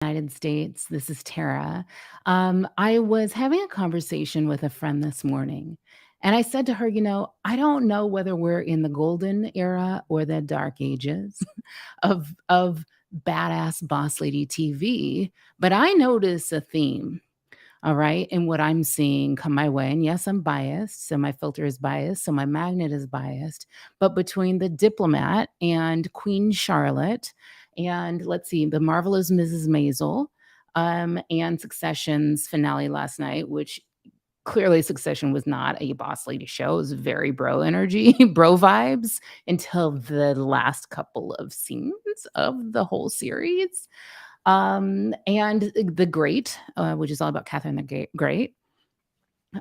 United States. This is Tara. I was having a conversation with a friend this morning, and I said to her, I don't know whether we're in the golden era or the dark ages of badass boss lady TV, but I notice a theme. All right. And what I'm seeing come my way. And yes, I'm biased. So my filter is biased. So my magnet is biased. But between the diplomat and Queen Charlotte, and let's see, the marvelous Mrs. Maisel, and Succession's finale last night, which clearly Succession was not a boss lady show. It was very bro energy, bro vibes until the last couple of scenes of the whole series. And The Great, which is all about Catherine the Great.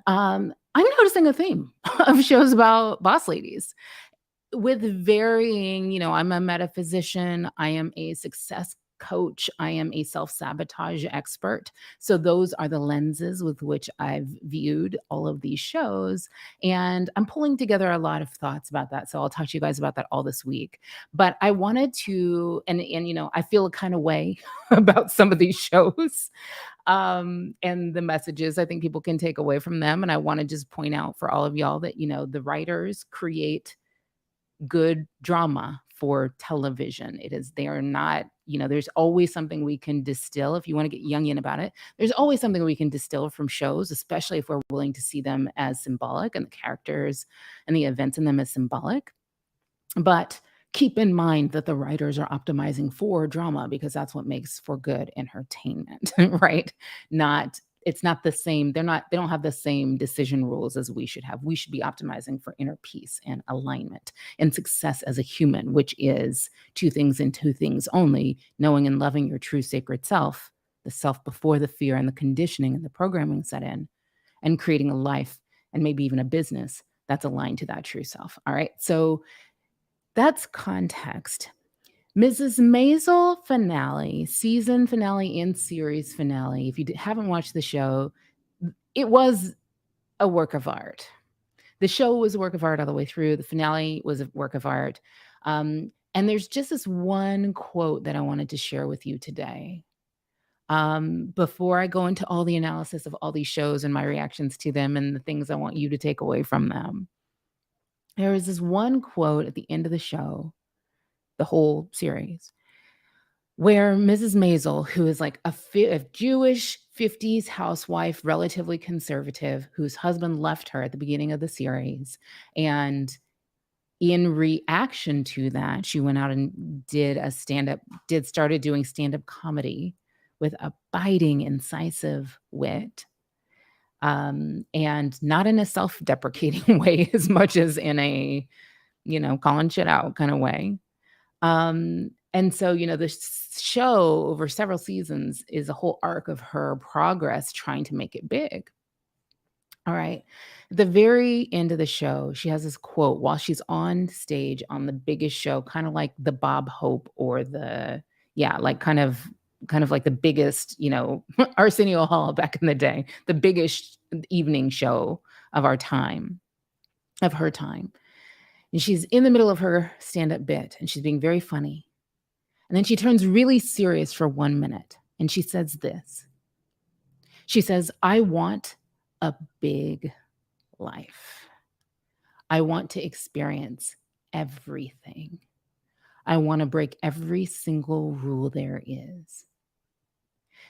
I'm noticing a theme of shows about boss ladies with varying, I'm a metaphysician, I am a success coach, I am a self-sabotage expert. So those are the lenses with which I've viewed all of these shows. And I'm pulling together a lot of thoughts about that. So I'll talk to you guys about that all this week. But I wanted to, and I feel a kind of way about some of these shows. And the messages I think people can take away from them. And I want to just point out for all of y'all that, the writers create good drama for television. They are not, there's always something we can distill. If you want to get Jungian about it, there's always something we can distill from shows, especially if we're willing to see them as symbolic and the characters and the events in them as symbolic. But keep in mind that the writers are optimizing for drama because that's what makes for good entertainment, right? It's not the same. They don't have the same decision rules as we should have. We should be optimizing for inner peace and alignment and success as a human, which is two things and two things only: knowing and loving your true sacred self, the self before the fear and the conditioning and the programming set in, and creating a life and maybe even a business that's aligned to that true self. All right. So that's context. Mrs. Maisel finale, season finale and series finale. If you haven't watched the show, it was a work of art. The show was a work of art all the way through. The finale was a work of art. And there's just this one quote that I wanted to share with you today. Before I go into all the analysis of all these shows and my reactions to them and the things I want you to take away from them. There was this one quote at the end of the show, the whole series, where Mrs. Maisel, who is like a Jewish 50s housewife, relatively conservative, whose husband left her at the beginning of the series, and in reaction to that, she went out and started doing stand-up comedy with a biting, incisive wit, and not in a self-deprecating way as much as in a, calling shit out kind of way. And so, the show over several seasons is a whole arc of her progress trying to make it big. All right. At the very end of the show, she has this quote while she's on stage on the biggest show, kind of like the Bob Hope or like kind of like the biggest, Arsenio Hall back in the day, the biggest evening show of our time, of her time. And she's in the middle of her stand-up bit and she's being very funny. And then she turns really serious for 1 minute and she says this. She says, "I want a big life. I want to experience everything. I want to break every single rule there is.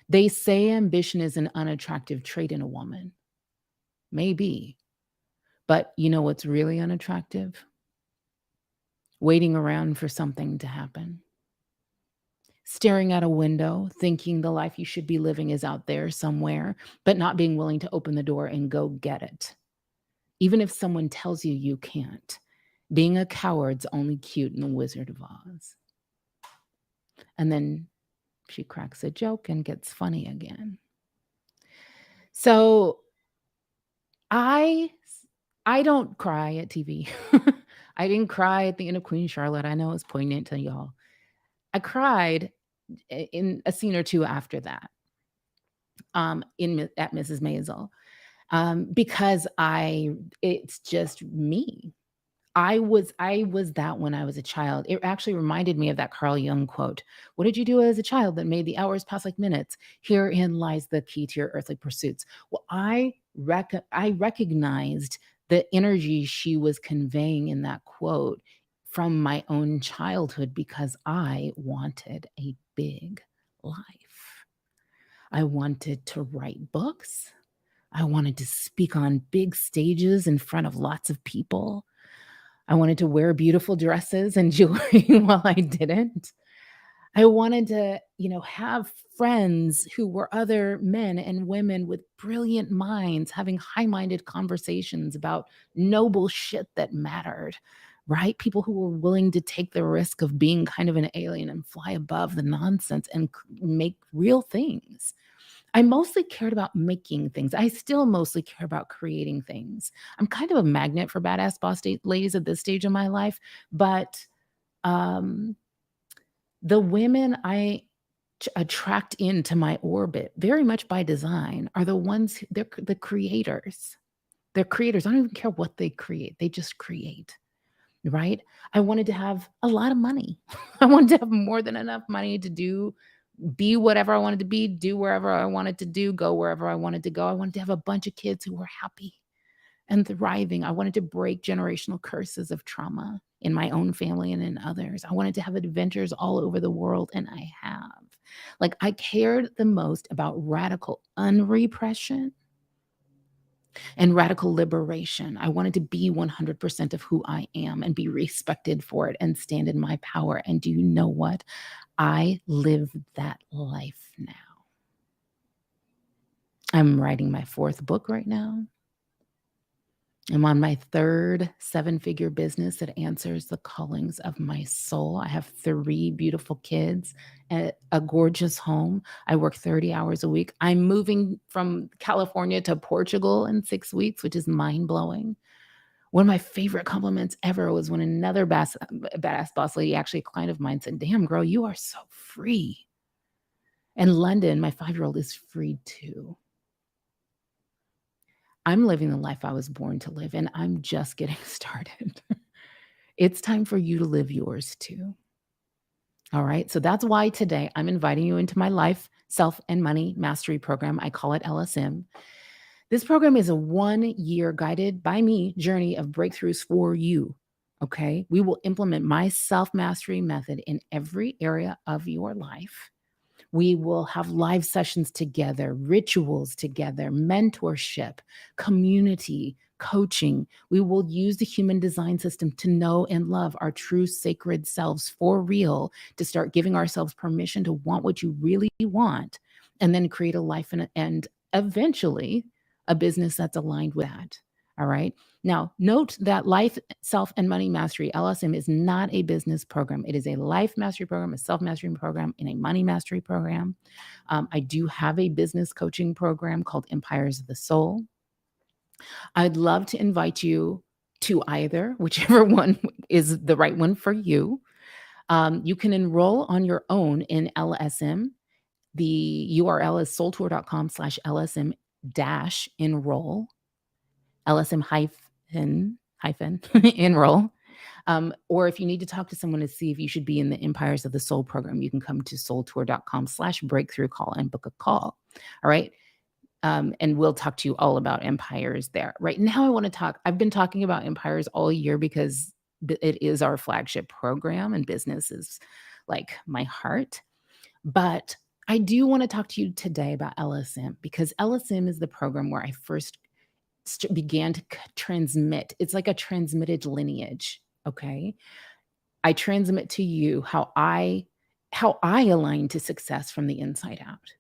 They say ambition is an unattractive trait in a woman. Maybe. But you know what's really unattractive? Waiting around for something to happen. Staring out a window, thinking the life you should be living is out there somewhere, but not being willing to open the door and go get it. Even if someone tells you you can't. Being a coward's only cute in The Wizard of Oz." And then she cracks a joke and gets funny again. So I don't cry at TV. I didn't cry at the end of Queen Charlotte. I know it's poignant to y'all. I cried in a scene or two after that, at Mrs. Maisel, because it's just me. I was that when I was a child. It actually reminded me of that Carl Jung quote. "What did you do as a child that made the hours pass like minutes? Herein lies the key to your earthly pursuits." Well, I recognized the energy she was conveying in that quote from my own childhood because I wanted a big life. I wanted to write books. I wanted to speak on big stages in front of lots of people. I wanted to wear beautiful dresses and jewelry while I didn't. I wanted to, have friends who were other men and women with brilliant minds having high-minded conversations about noble shit that mattered, right? People who were willing to take the risk of being kind of an alien and fly above the nonsense and make real things. I mostly cared about making things. I still mostly care about creating things. I'm kind of a magnet for badass ladies at this stage of my life, but um, the women I attract into my orbit, very much by design, are the ones they're the creators. They're creators. I don't even care what they create. They just create, right? I wanted to have a lot of money. I wanted to have more than enough money to be whatever I wanted to be, do wherever I wanted to do, go wherever I wanted to go. I wanted to have a bunch of kids who were happy and thriving. I wanted to break generational curses of trauma in my own family and in others. I wanted to have adventures all over the world, and I have. Like, I cared the most about radical unrepression and radical liberation. I wanted to be 100% of who I am and be respected for it and stand in my power. And do you know what? I live that life now. I'm writing my fourth book right now. I'm on my third seven-figure business that answers the callings of my soul. I have 3 beautiful kids, a gorgeous home. I work 30 hours a week. I'm moving from California to Portugal in 6 weeks, which is mind-blowing. One of my favorite compliments ever was when another badass boss lady, actually a client of mine, said, "Damn, girl, you are so free." And London, my 5-year-old, is free too. I'm living the life I was born to live, and I'm just getting started. It's time for you to live yours too. All right. So that's why today I'm inviting you into my life, self, and money mastery program. I call it LSM. This program is a 1-year guided by me journey of breakthroughs for you. Okay. We will implement my self mastery method in every area of your life. We will have live sessions together, rituals together, mentorship, community, coaching. We will use the human design system to know and love our true sacred selves for real, to start giving ourselves permission to want what you really want, and then create a life and eventually a business that's aligned with that. All right. Now, note that Life, Self, and Money Mastery, LSM, is not a business program. It is a life mastery program, a self mastery program, and a money mastery program. I do have a business coaching program called Empires of the Soul. I'd love to invite you to either, whichever one is the right one for you. You can enroll on your own in LSM. The URL is soultour.com/LSM dash enroll. LSM hyphen enroll. Or if you need to talk to someone to see if you should be in the Empires of the Soul program, you can come to soultour.com/breakthrough call and book a call. All right. And we'll talk to you all about empires there. Right now, I've been talking about empires all year because it is our flagship program and business is like my heart. But I do want to talk to you today about LSM because LSM is the program where I first began to transmit. It's like a transmitted lineage. Okay. I transmit to you how I align to success from the inside out.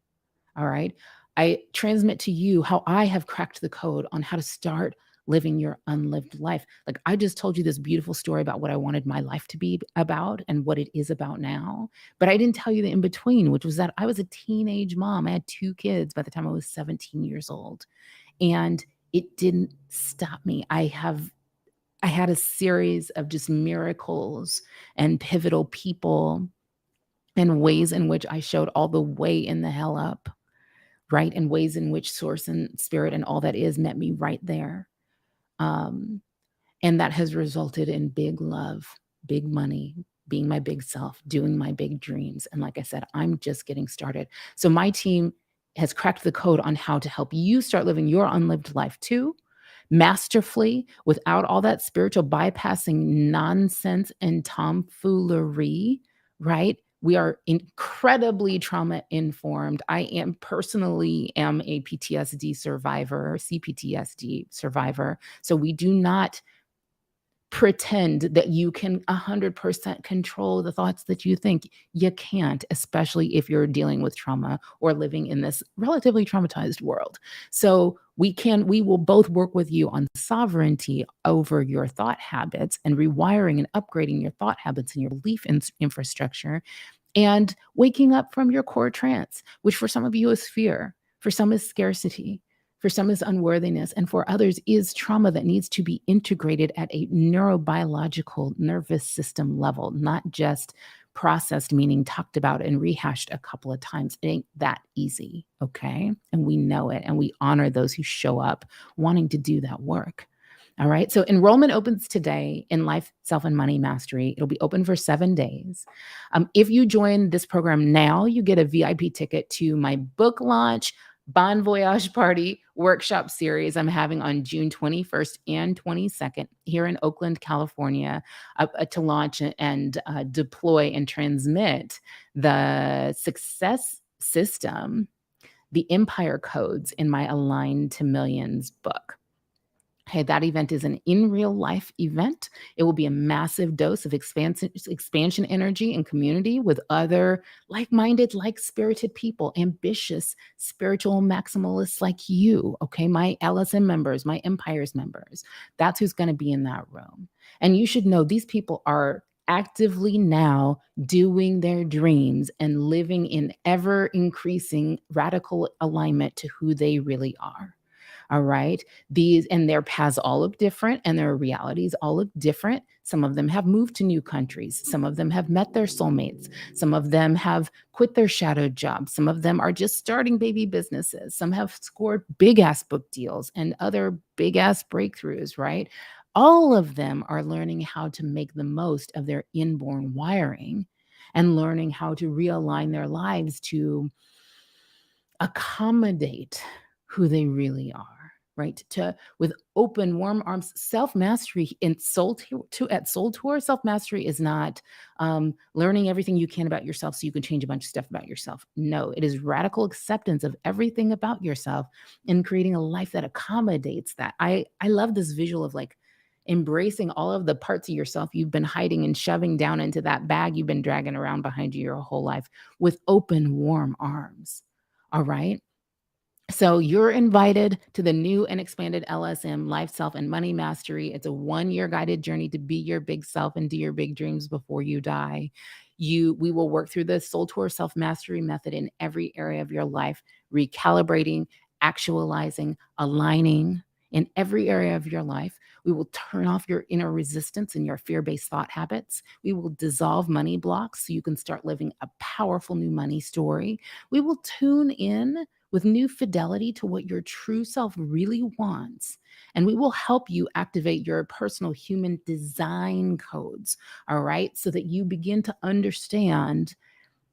All right. I transmit to you how I have cracked the code on how to start living your unlived life. Like, I just told you this beautiful story about what I wanted my life to be about and what it is about now. But I didn't tell you the in between, which was that I was a teenage mom. I had 2 kids by the time I was 17 years old. And it didn't stop me. I had a series of just miracles and pivotal people and ways in which I showed all the way in the hell up, right? And ways in which source and spirit and all that is met me right there. Um, And that has resulted in big love, big money, being my big self, doing my big dreams. And like I said, I'm just getting started. So my team has cracked the code on how to help you start living your unlived life too, masterfully, without all that spiritual bypassing nonsense and tomfoolery, right? We are incredibly trauma informed. I am personally am a PTSD survivor, CPTSD survivor. So we do not pretend that you can 100% control the thoughts that you think. You can't, especially if you're dealing with trauma or living in this relatively traumatized world. So we will both work with you on sovereignty over your thought habits and rewiring and upgrading your thought habits and your belief infrastructure and waking up from your core trance, which for some of you is fear, for some is scarcity, for some is unworthiness, and for others is trauma that needs to be integrated at a neurobiological nervous system level, not just processed, meaning talked about and rehashed a couple of times. It ain't that easy, okay? And we know it, and we honor those who show up wanting to do that work. All right. So enrollment opens today in Life, Self, and Money Mastery. It'll be open for 7 days. If you join this program now, you get a VIP ticket to my book launch, Bon Voyage Party workshop series I'm having on June 21st and 22nd here in Oakland, California, to launch and deploy and transmit the success system, the empire codes in my Align to Millions book. Okay, that event is an in real life event. It will be a massive dose of expansion energy and community with other like minded, like spirited people, ambitious, spiritual maximalists like you. Okay, my LSM members, my Empires members. That's who's going to be in that room. And you should know these people are actively now doing their dreams and living in ever increasing radical alignment to who they really are. All right. Their paths all look different and their realities all look different. Some of them have moved to new countries. Some of them have met their soulmates. Some of them have quit their shadow jobs. Some of them are just starting baby businesses. Some have scored big ass book deals and other big ass breakthroughs, right? All of them are learning how to make the most of their inborn wiring and learning how to realign their lives to accommodate who they really are, right? To with open, warm arms, self-mastery in Soul Tour, self-mastery is not learning everything you can about yourself so you can change a bunch of stuff about yourself. No, it is radical acceptance of everything about yourself and creating a life that accommodates that. I love this visual of like embracing all of the parts of yourself you've been hiding and shoving down into that bag you've been dragging around behind you your whole life with open, warm arms. All right. So you're invited to the new and expanded LSM Life, Self, and Money Mastery. It's a 1-year guided journey to be your big self and do your big dreams before you die. We will work through the Soul Tour Self Mastery method in every area of your life, recalibrating, actualizing, aligning in every area of your life. We will turn off your inner resistance and your fear-based thought habits. We will dissolve money blocks so you can start living a powerful new money story. We will tune in with new fidelity to what your true self really wants. And we will help you activate your personal human design codes, all right? So that you begin to understand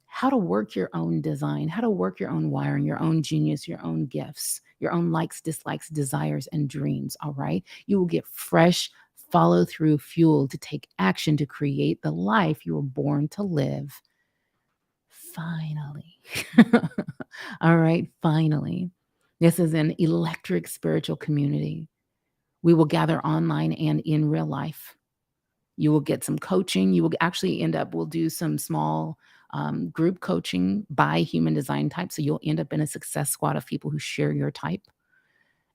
how to work your own design, how to work your own wiring, your own genius, your own gifts, your own likes, dislikes, desires, and dreams, all right? You will get fresh, follow through fuel to take action to create the life you were born to live. Finally. All right, finally. This is an electric spiritual community. We will gather online and in real life. You will get some coaching. You will actually we'll do some small group coaching by human design type. So you'll end up in a success squad of people who share your type.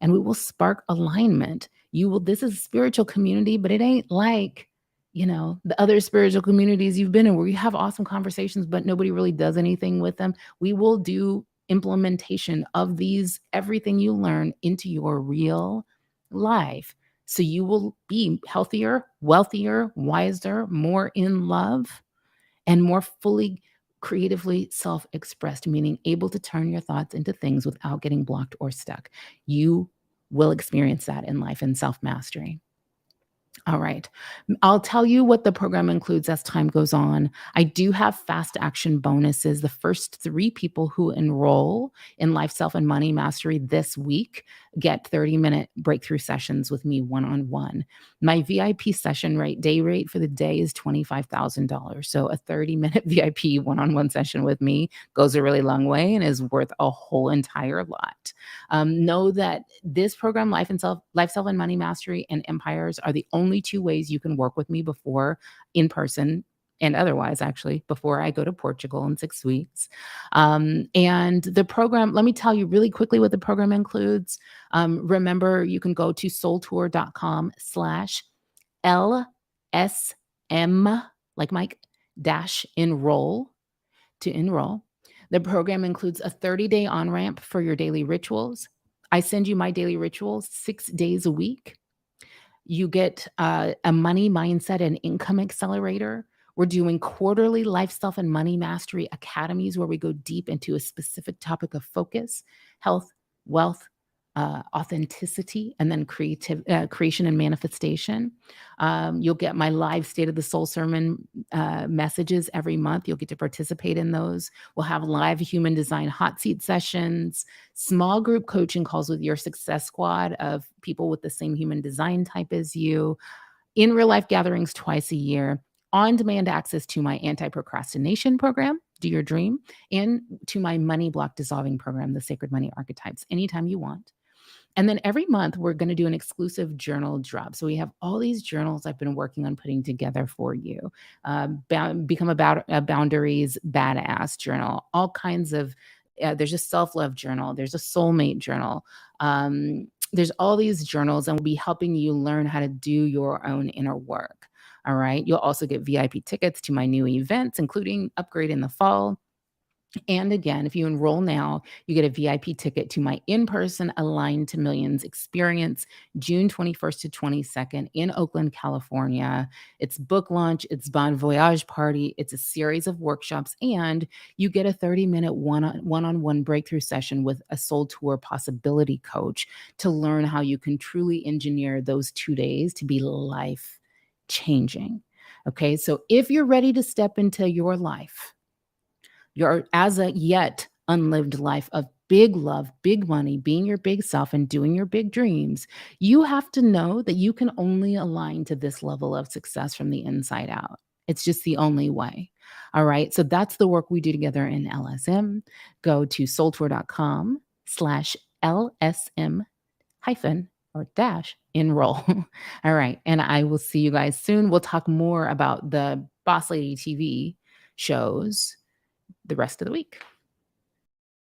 And we will spark alignment. This is a spiritual community, but it ain't like, the other spiritual communities you've been in where you have awesome conversations, but nobody really does anything with them. We will do implementation of everything you learn into your real life. So you will be healthier, wealthier, wiser, more in love, and more fully creatively self-expressed, meaning able to turn your thoughts into things without getting blocked or stuck. You will experience that in life and self-mastery. All right. I'll tell you what the program includes as time goes on. I do have fast action bonuses. The first 3 people who enroll in Life, Self, and Money Mastery this week get 30-minute breakthrough sessions with me one on one. My VIP session rate, day rate for the day is $25,000. So a 30-minute VIP one on one session with me goes a really long way and is worth a whole entire lot. Know that this program, Life, Self, and Money Mastery and Empires, are the only 2 ways you can work with me before in person and otherwise, actually, before I go to Portugal in 6 weeks. And the program, let me tell you really quickly what the program includes. Remember, you can go to soultour.com/LSM, like Mike, dash enroll to enroll. The program includes a 30-day on ramp for your daily rituals. I send you my daily rituals 6 days a week. You get a money mindset and income accelerator. We're doing quarterly life, self, and money mastery academies where we go deep into a specific topic of focus, health, wealth, authenticity, and then creation and manifestation. You'll get my live State of the Soul sermon messages every month. You'll get to participate in those. We'll have live human design hot seat sessions, small group coaching calls with your success squad of people with the same human design type as you, in real life gatherings twice a year, on demand access to my anti procrastination program, Do Your Dream, and to my money block dissolving program, the Sacred Money Archetypes, anytime you want. And then every month, we're going to do an exclusive journal drop. So we have all these journals I've been working on putting together for you. Become a Boundaries Badass journal, all kinds of, there's a self-love journal, there's a soulmate journal. There's all these journals, and we'll be helping you learn how to do your own inner work. All right. You'll also get VIP tickets to my new events, including Upgrade in the fall. And again, if you enroll now, you get a VIP ticket to my in-person Aligned to Millions experience, June 21st to 22nd in Oakland, California. It's book launch, it's Bon Voyage party, it's a series of workshops, and you get a 30-minute one-on-one breakthrough session with a Soul Tour possibility coach to learn how you can truly engineer those 2 days to be life changing. Okay, so if you're ready to step into your life, your as a yet unlived life of big love, big money, being your big self and doing your big dreams, you have to know that you can only align to this level of success from the inside out. It's just the only way. All right. So that's the work we do together in LSM. Go to soultour.com/LSM hyphen or dash enroll. All right. And I will see you guys soon. We'll talk more about the Boss Lady TV shows the rest of the week.